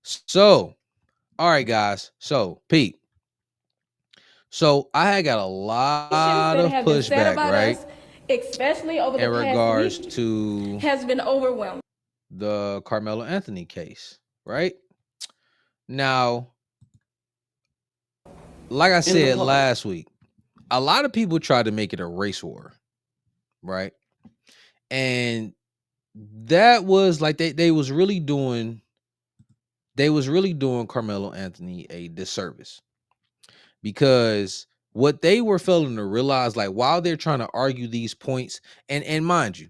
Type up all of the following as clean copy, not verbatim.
So, all right, guys. So, Pete. So I had got a lot That of have been said pushback, about right, us, especially over the in past regards week, to has been overwhelming. the Carmelo Anthony case, right? Now, like I In the said park. last week, a lot of people tried to make it a race war, right? And that was like they was really doing Carmelo Anthony a disservice, because what they were failing to realize, like, while they're trying to argue these points, and mind you,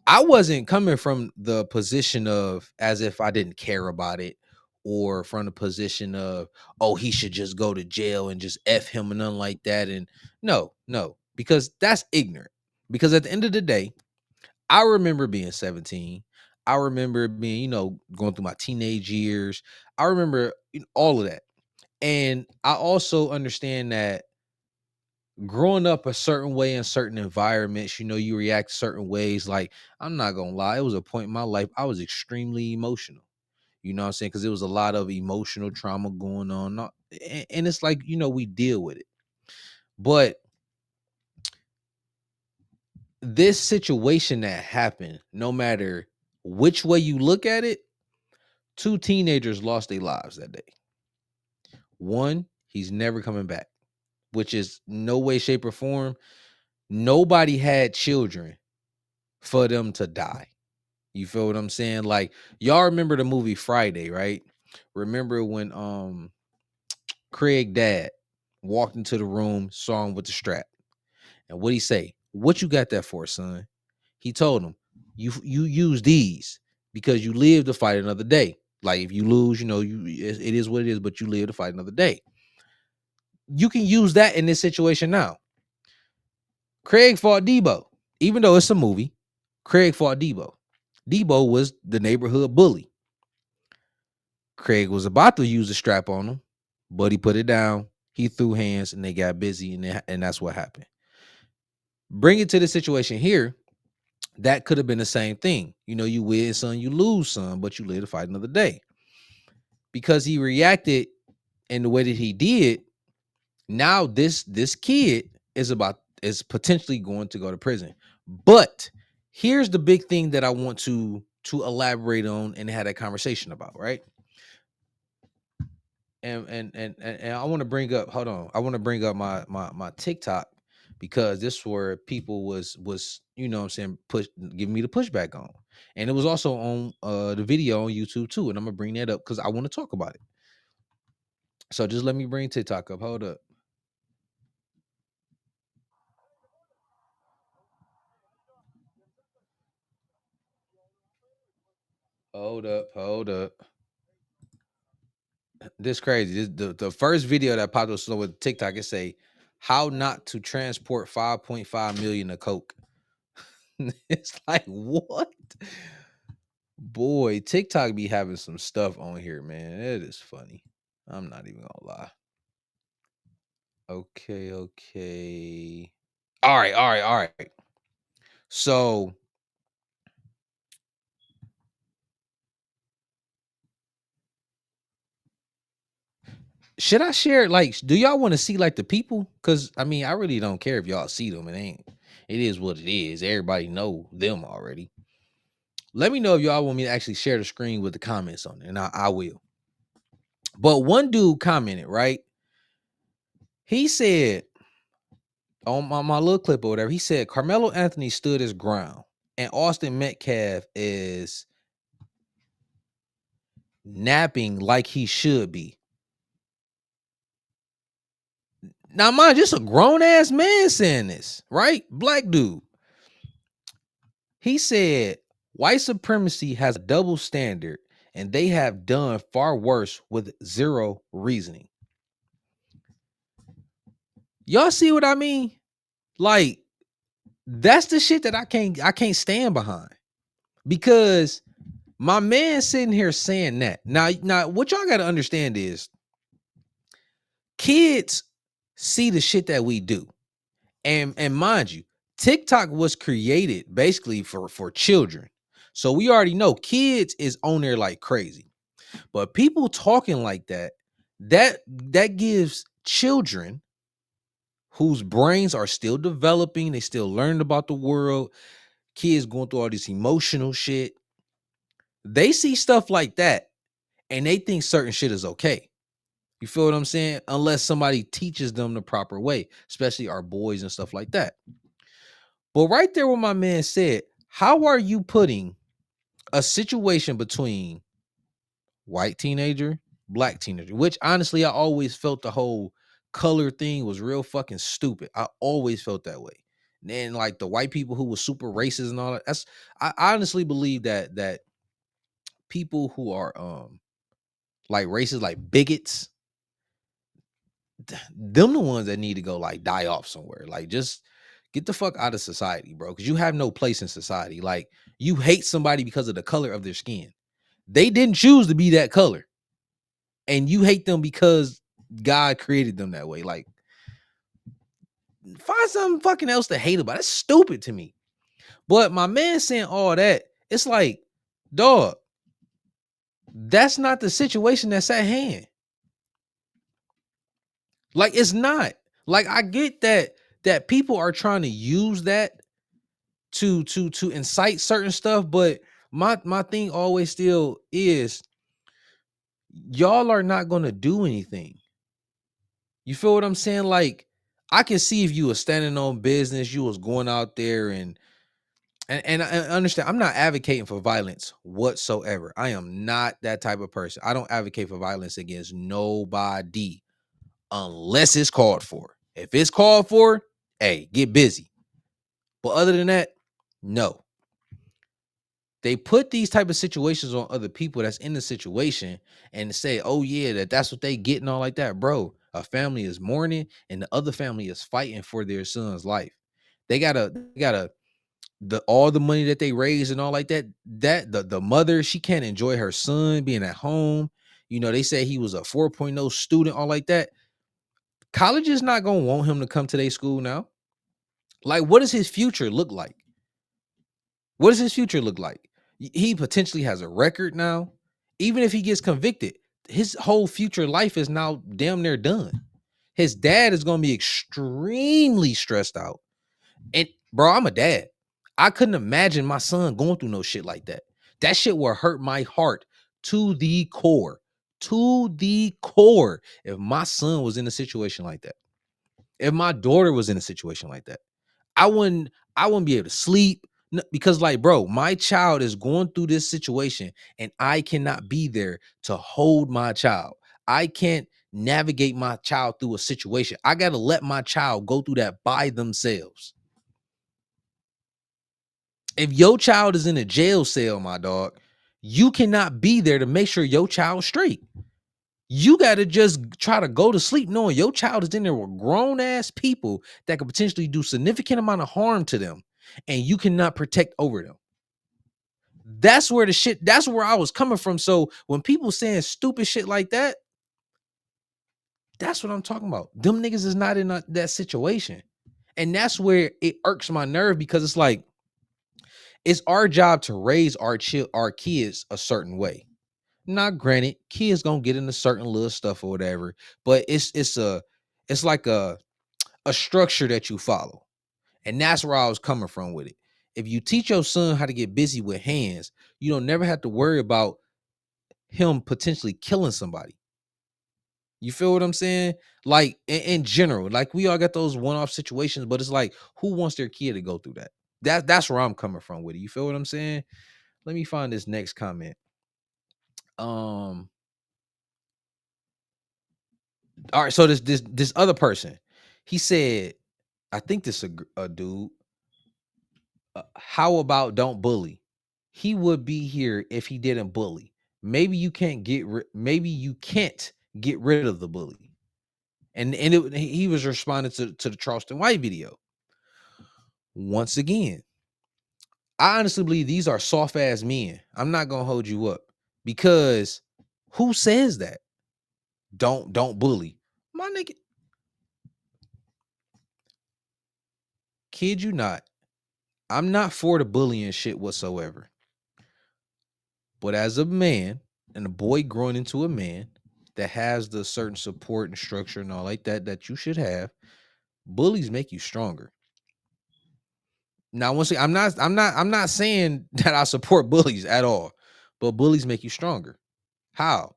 I wasn't coming from the position of as if I didn't care about it, or from the position of, oh, he should just go to jail and just F him and nothing like that. And no, because that's ignorant. Because at the end of the day, I remember being 17. I remember being, going through my teenage years. I remember all of that. And I also understand that growing up a certain way in certain environments, you react certain ways. Like, I'm not gonna lie, it was a point in my life I was extremely emotional. You know what I'm saying? Because there was a lot of emotional trauma going on. And it's like, we deal with it. But this situation that happened, no matter which way you look at it, two teenagers lost their lives that day. One, he's never coming back, which is no way, shape, or form. Nobody had children for them to die. You feel what I'm saying? Like, y'all remember the movie Friday, right? Remember when Craig dad walked into the room, saw him with the strap. And what'd he say? What you got that for, son? He told him, you use these because you live to fight another day. Like, if you lose, it is what it is, but you live to fight another day. You can use that in this situation now. Craig fought Debo. Even though it's a movie, Craig fought Debo. Debo was the neighborhood bully. Craig was about to use the strap on him, but he put it down. He threw hands and they got busy, and that's what happened. Bring it to the situation here. That could have been the same thing. You win some, you lose some, but you live to fight another day. Because he reacted in the way that he did, now this kid is potentially going to go to prison. But here's the big thing that I want to elaborate on and had a conversation about, right? And I want to bring up, hold on, I want to bring up my TikTok, because this where people was what I'm saying, push giving me the pushback on. And it was also on the video on YouTube too. And I'm gonna bring that up because I want to talk about it. So just let me bring TikTok up. Hold up. Hold up. Hold up. This crazy. The first video that popped up so with TikTok, it say how not to transport 5.5 million of coke. It's like, what? Boy, TikTok be having some stuff on here, man. It is funny. I'm not even gonna lie. Okay, okay. All right. So should I share, like, do y'all want to see like the people? Cause I mean, I really don't care if y'all see them. It is what it is. Everybody know them already. Let me know if y'all want me to actually share the screen with the comments on it, and I will. But one dude commented, right? He said on my little clip or whatever, he said Carmelo Anthony stood his ground and Austin Metcalf is napping like he should be. Now, mind, just a grown ass man saying this, right? Black dude. He said white supremacy has a double standard and they have done far worse with zero reasoning. Y'all see what I mean? Like, that's the shit that I can't stand behind, because my man sitting here saying that. Now what y'all got to understand is kids see the shit that we do. And mind you, TikTok was created basically for children. So we already know kids is on there like crazy. But people talking like that gives children whose brains are still developing, they still learning about the world, kids going through all this emotional shit. They see stuff like that and they think certain shit is okay. You feel what I'm saying? Unless somebody teaches them the proper way, especially our boys and stuff like that. But right there, what my man said, how are you putting a situation between white teenager, black teenager, which honestly, I always felt the whole color thing was real fucking stupid. I always felt that way. And then like the white people who was super racist and all that. I honestly believe that people who are like racist, like bigots, them the ones that need to go like die off somewhere. Like just get the fuck out of society, bro. Cause you have no place in society. Like you hate somebody because of the color of their skin. They didn't choose to be that color. And you hate them because God created them that way. Like find something fucking else to hate about. That's stupid to me. But my man saying all that, it's like, dog, that's not the situation that's at hand. Like it's not. Like I get that people are trying to use that to incite certain stuff, but my thing always still is y'all are not going to do anything. You feel what I'm saying? Like I can see if you was standing on business, you was going out there and I understand I'm not advocating for violence whatsoever. I am not that type of person. I don't advocate for violence against nobody unless it's called for. If it's called for, hey, get busy. But other than that, no. They put these type of situations on other people that's in the situation and say, "Oh yeah, that's what they get and all like that." Bro, a family is mourning and the other family is fighting for their son's life. They gotta the all the money that they raise and all like that. That the mother, she can't enjoy her son being at home. You know, they say he was a 4.0 student, all like that. College is not gonna want him to come to their school now. Like, what does his future look like? What does his future look like? He potentially has a record now. Even if he gets convicted, his whole future life is now damn near done. His dad is going to be extremely stressed out. And bro, I'm a dad. I couldn't imagine my son going through no shit like that. That shit will hurt my heart to the core. To the core. If my son was in a situation like that. If my daughter was in a situation like that. I wouldn't I wouldn't be able to sleep because like bro, my child is going through this situation and I cannot be there to hold my child. I can't navigate my child through a situation. I got to let my child go through that by themselves. If your child is in a jail cell, my dog, you cannot be there to make sure your child's straight. You got to just try to go to sleep knowing your child is in there with grown ass people that could potentially do significant amount of harm to them and you cannot protect over them. That's where I was coming from. So when people saying stupid shit like that, that's what I'm talking about. Them niggas is not in that situation. And that's where it irks my nerve because it's like it's our job to raise our kids a certain way. Not granted, kids gonna get into certain little stuff or whatever, but it's like a structure that you follow. And that's where I was coming from with it. If you teach your son how to get busy with hands, you don't never have to worry about him potentially killing somebody. You feel what I'm saying? Like in general, like we all got those one-off situations, but it's like who wants their kid to go through that? That's where I'm coming from with it. You feel what I'm saying? Let me find this next comment. Um, all right, so this other person, he said, I think this a dude. How about don't bully? He would be here if he didn't bully. Maybe you can't get rid of the bully. And he was responding to the Charleston White video. Once again, I honestly believe these are soft ass men. I'm not gonna hold you up because who says that? Don't bully. My nigga, kid you not. I'm not for the bullying shit whatsoever. But as a man, and a boy growing into a man that has the certain support and structure and all like that that you should have, bullies make you stronger. Now, once again, I'm not saying that I support bullies at all, but bullies make you stronger. How?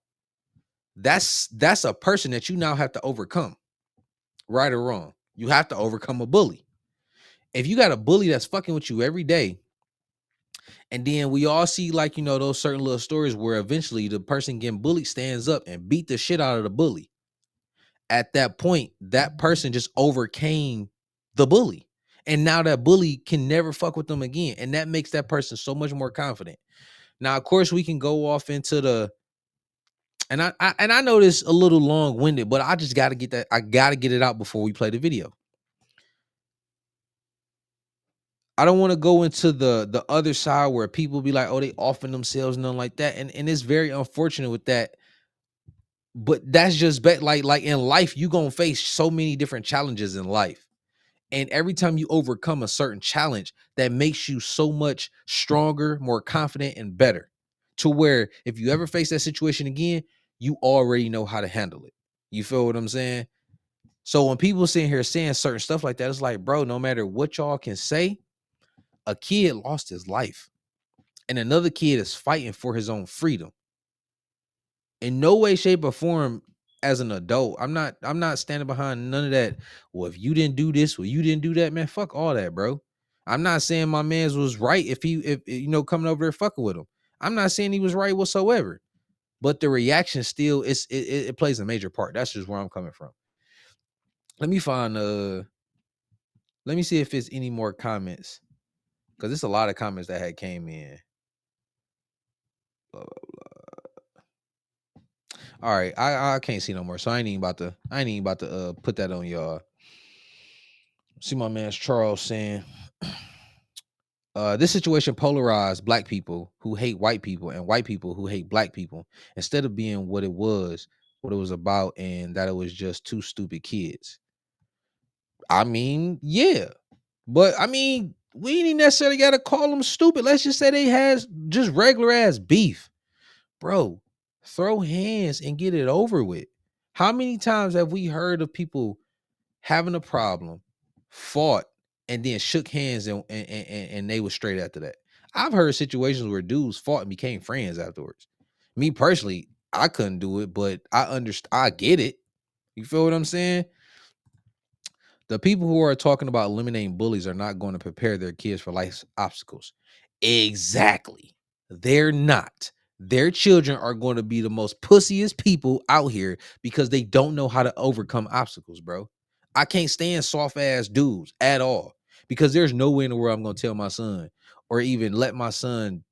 That's a person that you now have to overcome, right or wrong. You have to overcome a bully. If you got a bully that's fucking with you every day, and then we all see, like, those certain little stories where eventually the person getting bullied stands up and beat the shit out of the bully. At that point, that person just overcame the bully. And now that bully can never fuck with them again. And that makes that person so much more confident. Now, of course, we can go off into the and I know this a little long-winded, but I just gotta get that. I gotta get it out before we play the video. I don't want to go into the other side where people be like, oh, they offing themselves and nothing like that. And it's very unfortunate with that. But that's just like in life, you gonna face so many different challenges in life. And every time you overcome a certain challenge, that makes you so much stronger, more confident, and better. To where if you ever face that situation again, you already know how to handle it. You feel what I'm saying? So when people sitting here saying certain stuff like that, it's like, bro, no matter what y'all can say, a kid lost his life. And another kid is fighting for his own freedom. In no way, shape, or form, as an adult, I'm not standing behind none of that. Well, if you didn't do this, well, you didn't do that, man. Fuck all that, bro. I'm not saying my man's was right if coming over there fucking with him. I'm not saying he was right whatsoever. But the reaction still it plays a major part. That's just where I'm coming from. Let me find let me see if it's any more comments. Because there's a lot of comments that had came in. Blah, blah, blah. All right, I can't see no more, so I ain't even about to put that on y'all. See my man's Charles saying, this situation polarized black people who hate white people and white people who hate black people instead of being what it was about, and that it was just two stupid kids. I mean, yeah, but I mean, we ain't necessarily got to call them stupid. Let's just say they has just regular ass beef. Bro, throw hands and get it over with. How many times have we heard of people having a problem, fought, and then shook hands and they were straight after that? I've heard situations where dudes fought and became friends afterwards. Me personally, I couldn't do it, but I get it. You feel what I'm saying? The people who are talking about eliminating bullies are not going to prepare their kids for life's obstacles. Exactly. They're not. Their children are going to be the most pussiest people out here because they don't know how to overcome obstacles, bro. I can't stand soft ass dudes at all because there's no way in the world I'm going to tell my son or even let my son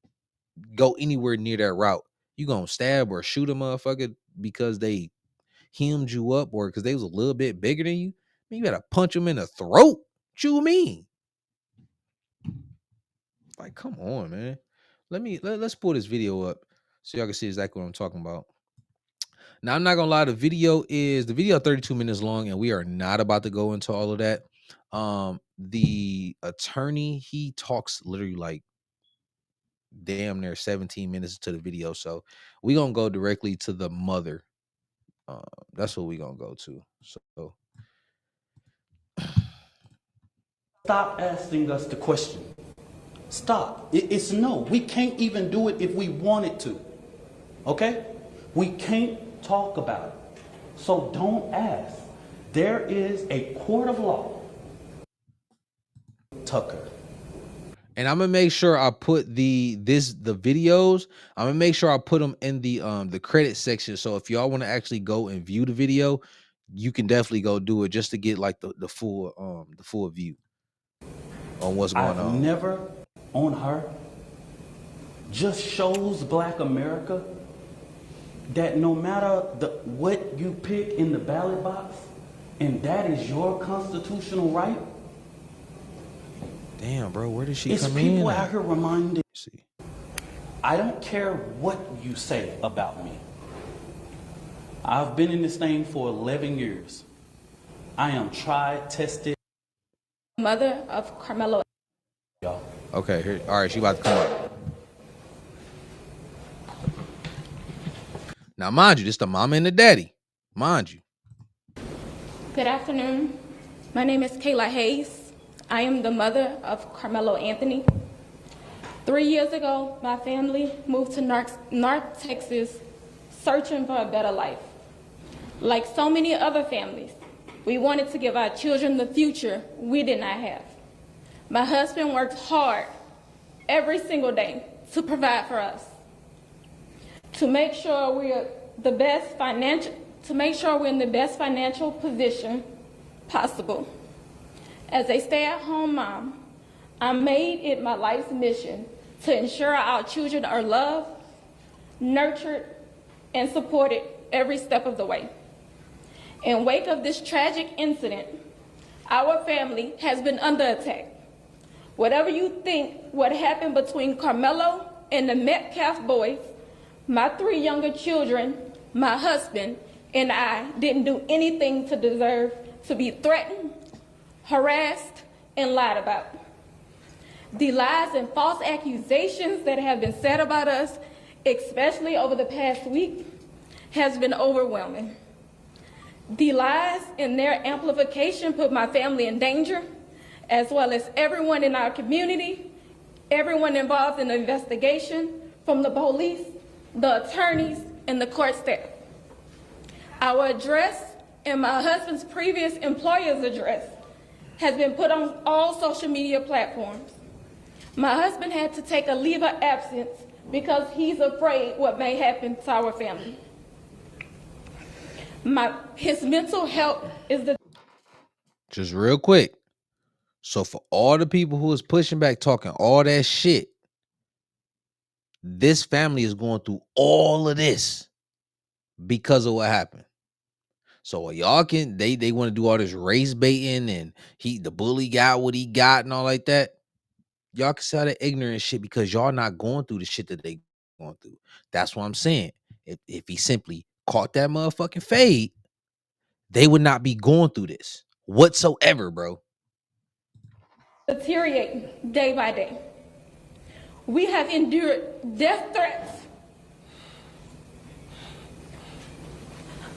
go anywhere near that route. You going to stab or shoot a motherfucker because they hemmed you up or because they was a little bit bigger than you? I mean, you gotta punch them in the throat. What you mean? Like, come on, man. Let's pull this video up so y'all can see exactly what I'm talking about. Now, I'm not gonna lie, the video 32 minutes long, and we are not about to go into all of that. The attorney, he talks literally like damn near 17 minutes to the video. So we gonna go directly to the mother. That's what we gonna go to. So stop asking us the question. Stop. It's no. We can't even do it if we wanted to. Okay? We can't talk about it. So don't ask. There is a court of law. Tucker. and I'm gonna make sure I put the videos. I'm gonna make sure I put them in the credit section. So if y'all want to actually go and view the video, you can definitely go do it just to get like the full view on what's going I've on. never on her just shows Black America that no matter what you pick in the ballot box, and that is your constitutional right. Damn, bro, where did she It's come in? people out here reminding. See, I don't care what you say about me. I've been in this thing for 11 years. I am tried, tested. Mother of Karmelo. Y'all. okay, here, all right, she about to come up. Now, mind you, this the mama and the daddy. Mind you. Good afternoon. My name is Kayla Hayes. I am the mother of Karmelo Anthony. 3 years ago, my family moved to North Texas searching for a better life. Like so many other families, we wanted to give our children the future we did not have. My husband worked hard every single day to provide for us, to make sure we're in the best financial position possible. As a stay-at-home mom, I made it my life's mission to ensure our children are loved, nurtured, and supported every step of the way. In wake of this tragic incident, our family has been under attack. Whatever you think what happened between Karmelo and the Metcalf boys, my 3 younger children, my husband, and I didn't do anything to deserve to be threatened, harassed, and lied about. The lies and false accusations that have been said about us, especially over the past week, has been overwhelming. The lies and their amplification put my family in danger, as well as everyone in our community, everyone involved in the investigation, from the police, the attorneys, and the court staff. Our address and my husband's previous employer's address has been put on all social media platforms. My husband had to take a leave of absence because he's afraid what may happen to our family. His mental health is the... Just real quick. So for all the people who is pushing back, talking all that shit, this family is going through all of this because of what happened. So y'all can they want to do all this race baiting and the bully got what he got and all like that. Y'all can say all that ignorant shit because y'all not going through the shit that they going through. That's what I'm saying. If he simply caught that motherfucking fade, they would not be going through this whatsoever, bro. deteriorating day by day. We have endured death threats.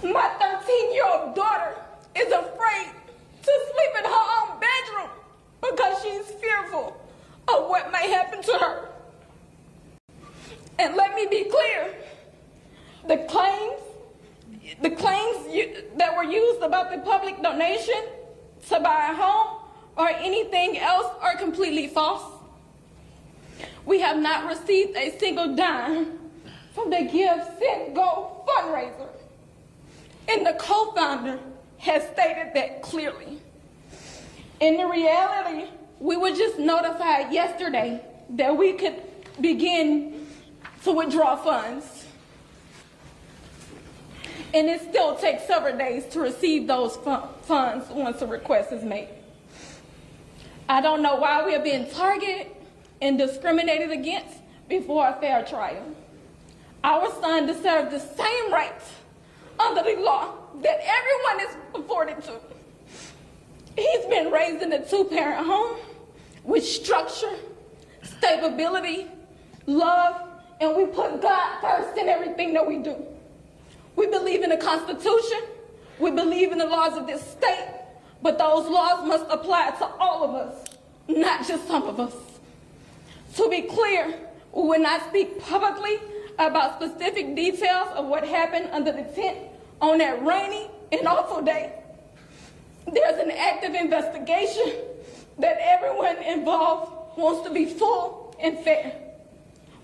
My 13-year-old daughter is afraid to sleep in her own bedroom because she's fearful of what may happen to her. And let me be clear, the claims that were used about the public donation to buy a home or anything else are completely false. We have not received a single dime from the Give, Send, Go fundraiser. And the co-founder has stated that clearly. In the reality, we were just notified yesterday that we could begin to withdraw funds. And it still takes several days to receive those funds once a request is made. I don't know why we are being targeted and discriminated against before a fair trial. Our son deserves the same rights under the law that everyone is afforded to. He's been raised in a 2-parent home with structure, stability, love, and we put God first in everything that we do. We believe in the Constitution, we believe in the laws of this state, but those laws must apply to all of us, not just some of us. To be clear, we will not speak publicly about specific details of what happened under the tent on that rainy and awful day. There's an active investigation that everyone involved wants to be full and fair.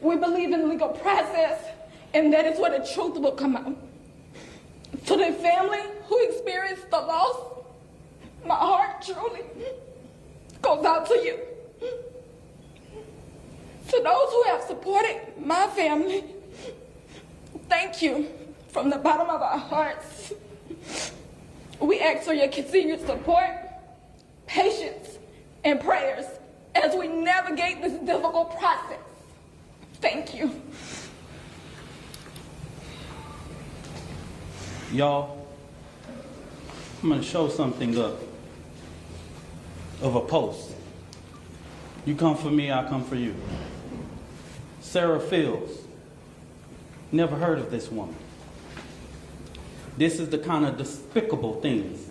We believe in legal process, and that is where the truth will come out. To the family who experienced the loss, my heart truly goes out to you. To those who have supported my family, thank you from the bottom of our hearts. We ask for your continued support, patience, and prayers as we navigate this difficult process. Thank you. Y'all, I'm going to show something up of a post. You come for me, I come for you. Sarah Fields. Never heard of this woman. This is the kind of despicable things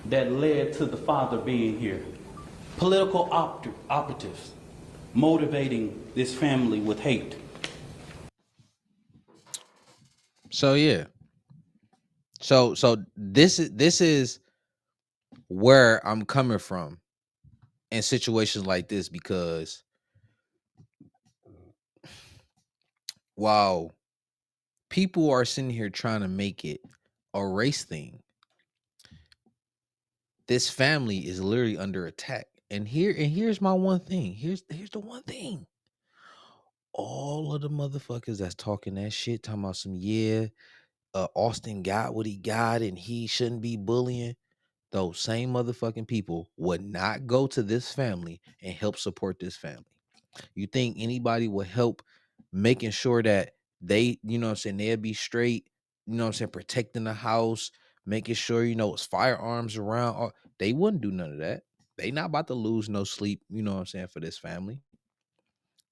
that led to the father being here. Political operatives motivating this family with hate. So yeah. So this is where I'm coming from in situations like this, because while people are sitting here trying to make it a race thing, this family is literally under attack. And here's my one thing. Here's the one thing. All of the motherfuckers that's talking that shit, talking about some, yeah, Austin got what he got and he shouldn't be bullying. Those same motherfucking people would not go to this family and help support this family. You think anybody would help making sure that they, what I'm saying, they'll be straight, what I'm saying, protecting the house, making sure, it's firearms around. They wouldn't do none of that. They not about to lose no sleep, what I'm saying, for this family.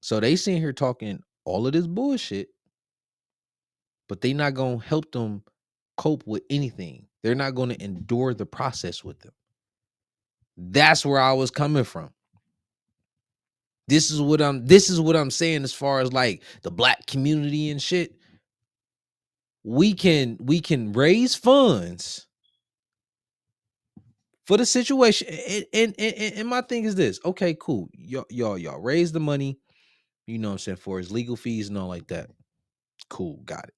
So they sitting here talking all of this bullshit, but they not gonna help them cope with anything. They're not gonna endure the process with them. That's where I was coming from. This is what I'm saying as far as like the black community and shit. We can raise funds for the situation. And my thing is this. Okay, cool. Y'all raise the money, what I'm saying, for his legal fees and all like that. Cool, got it.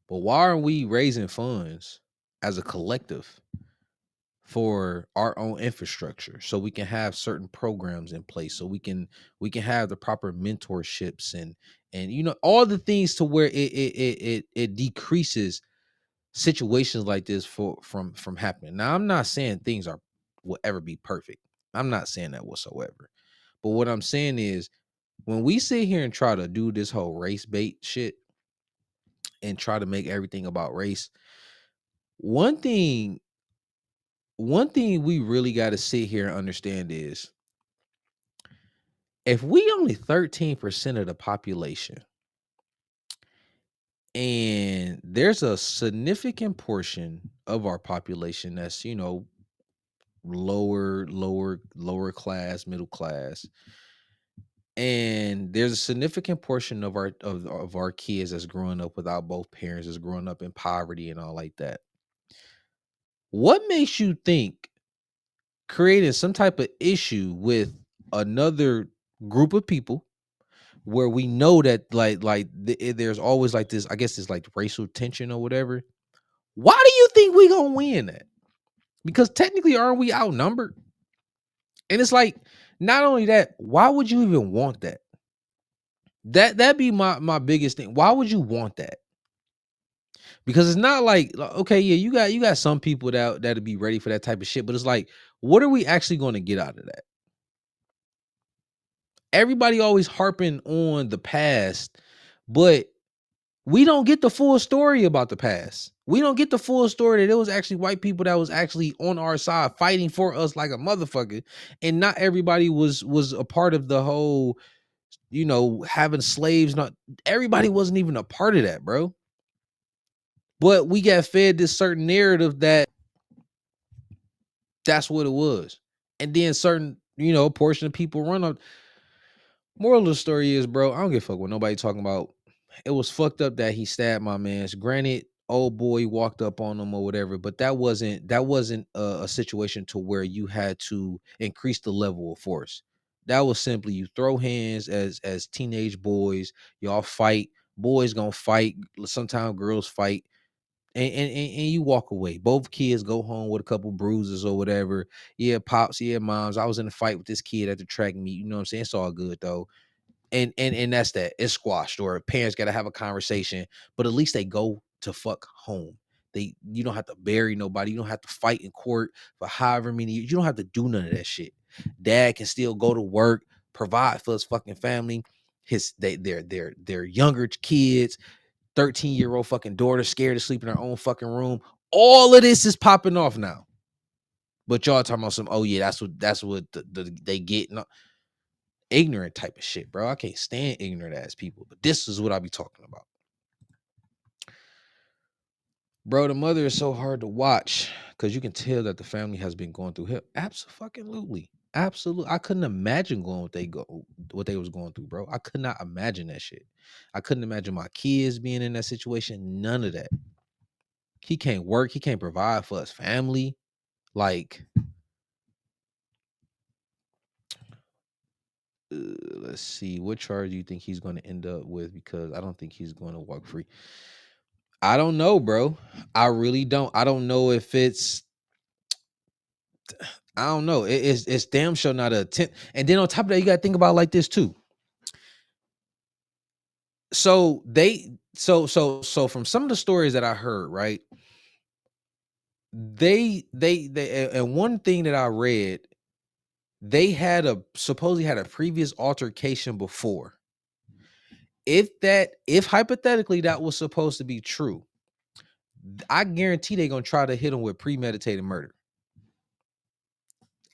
But why aren't we raising funds as a collective for our own infrastructure, so we can have certain programs in place, so we can have the proper mentorships and all the things to where it decreases situations like this from happening. Now, I'm not saying things are will ever be perfect. I'm not saying that whatsoever. But what I'm saying is, when we sit here and try to do this whole race bait shit and try to make everything about race, one thing one thing we really got to sit here and understand is, if we only 13% of the population, and there's a significant portion of our population that's, lower class, middle class, and there's a significant portion of our kids that's growing up without both parents, that's growing up in poverty and all like that. What makes you think creating some type of issue with another group of people, where we know that there's always like this, I guess it's like racial tension or whatever? Why do you think we gonna win that? Because technically, aren't we outnumbered? And it's like, not only that, why would you even want that? That'd be my biggest thing. Why would you want that? Because it's not like, okay, yeah, you got some people that'll be ready for that type of shit, but it's like, what are we actually going to get out of that? Everybody always harping on the past, but we don't get the full story about the past. We don't get the full story that it was actually white people that was actually on our side fighting for us like a motherfucker, and not everybody was a part of the whole, having slaves. Not everybody wasn't even a part of that, bro. But we got fed this certain narrative that that's what it was, and then certain, portion of people run up. Moral of the story is, bro, I don't give a fuck what nobody talking about. It was fucked up that he stabbed my man's. Granted, old boy walked up on him or whatever, but that wasn't a situation to where you had to increase the level of force. That was simply, you throw hands as teenage boys, y'all fight. Boys gonna fight. Sometimes girls fight. And you walk away. Both kids go home with a couple bruises or whatever. Yeah, pops, yeah, moms. I was in a fight with this kid at the track meet. You know what I'm saying? It's all good though. And that's that. It's squashed, or parents got to have a conversation, but at least they go to fuck home. You don't have to bury nobody. You don't have to fight in court for however many years. You don't have to do none of that shit. Dad can still go to work, provide for his fucking family. Their younger kids, 13-year-old fucking daughter scared to sleep in her own fucking room. All of this is popping off now. But y'all talking about some, oh yeah, that's what they get. No, ignorant type of shit, bro. I can't stand ignorant ass people. But this is what I be talking about. Bro, the mother is so hard to watch because you can tell that the family has been going through hell. Absolutely. Absolutely. I couldn't imagine going what they was going through, bro. I could not imagine that shit. I couldn't imagine my kids being in that situation. None of that. He can't work. He can't provide for his family. Like, let's see. What charge do you think he's going to end up with? Because I don't think he's going to walk free. I don't know, bro. I really don't. I don't know if it's. I don't know. It's damn sure not a attempt. And then on top of that, you got to think about it like this too. So from some of the stories that I heard, right? They and one thing that I read, they had supposedly had a previous altercation before. If hypothetically that was supposed to be true, I guarantee they're gonna try to hit him with premeditated murder.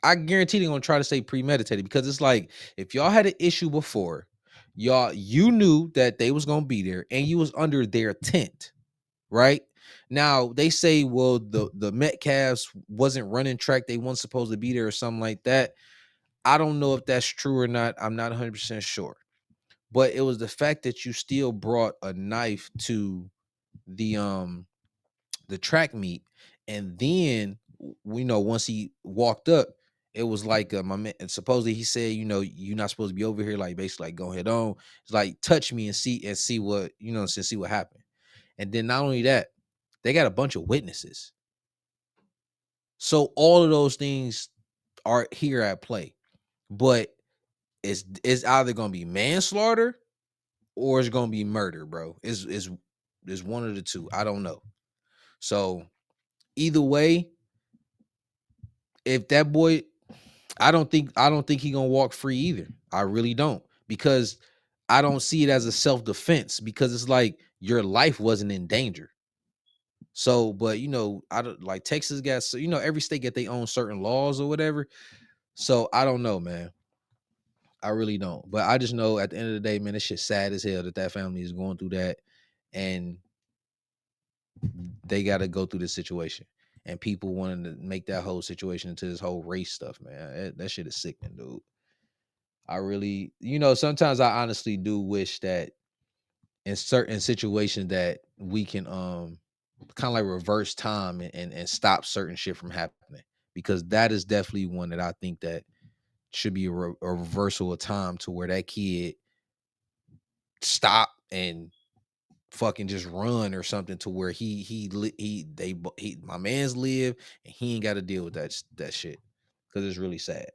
I guarantee they're gonna try to say premeditated because it's like if y'all had an issue before, you knew that they was gonna be there and you was under their tent, right? Now they say, well, the Metcalfs wasn't running track, they weren't supposed to be there or something like that. I don't know if that's true or not. I'm not 100% sure. But it was the fact that you still brought a knife to the track meet, and then we know once he walked up, it was like my man. And supposedly he said, you're not supposed to be over here. Like basically, like go ahead on. It's like touch me and see what see what happened. And then not only that, they got a bunch of witnesses. So all of those things are here at play. But it's either gonna be manslaughter or it's gonna be murder, bro. Is one of the two. I don't know. So either way, if that boy, I don't think he gonna walk free either. I really don't, because I don't see it as a self-defense, because it's like your life wasn't in danger. So, but I don't like Texas got, so every state get their own certain laws or whatever. So I don't know, man. I really don't. But I just know at the end of the day, man, this shit sad as hell that family is going through that, and they got to go through this situation. And people wanting to make that whole situation into this whole race stuff, man. That shit is sickening, dude. I really, sometimes I honestly do wish that in certain situations that we can kind of like reverse time and stop certain shit from happening, because that is definitely one that I think that should be a reversal of time to where that kid stop and fucking just run or something, to where my man's live and he ain't got to deal with that shit, because it's really sad.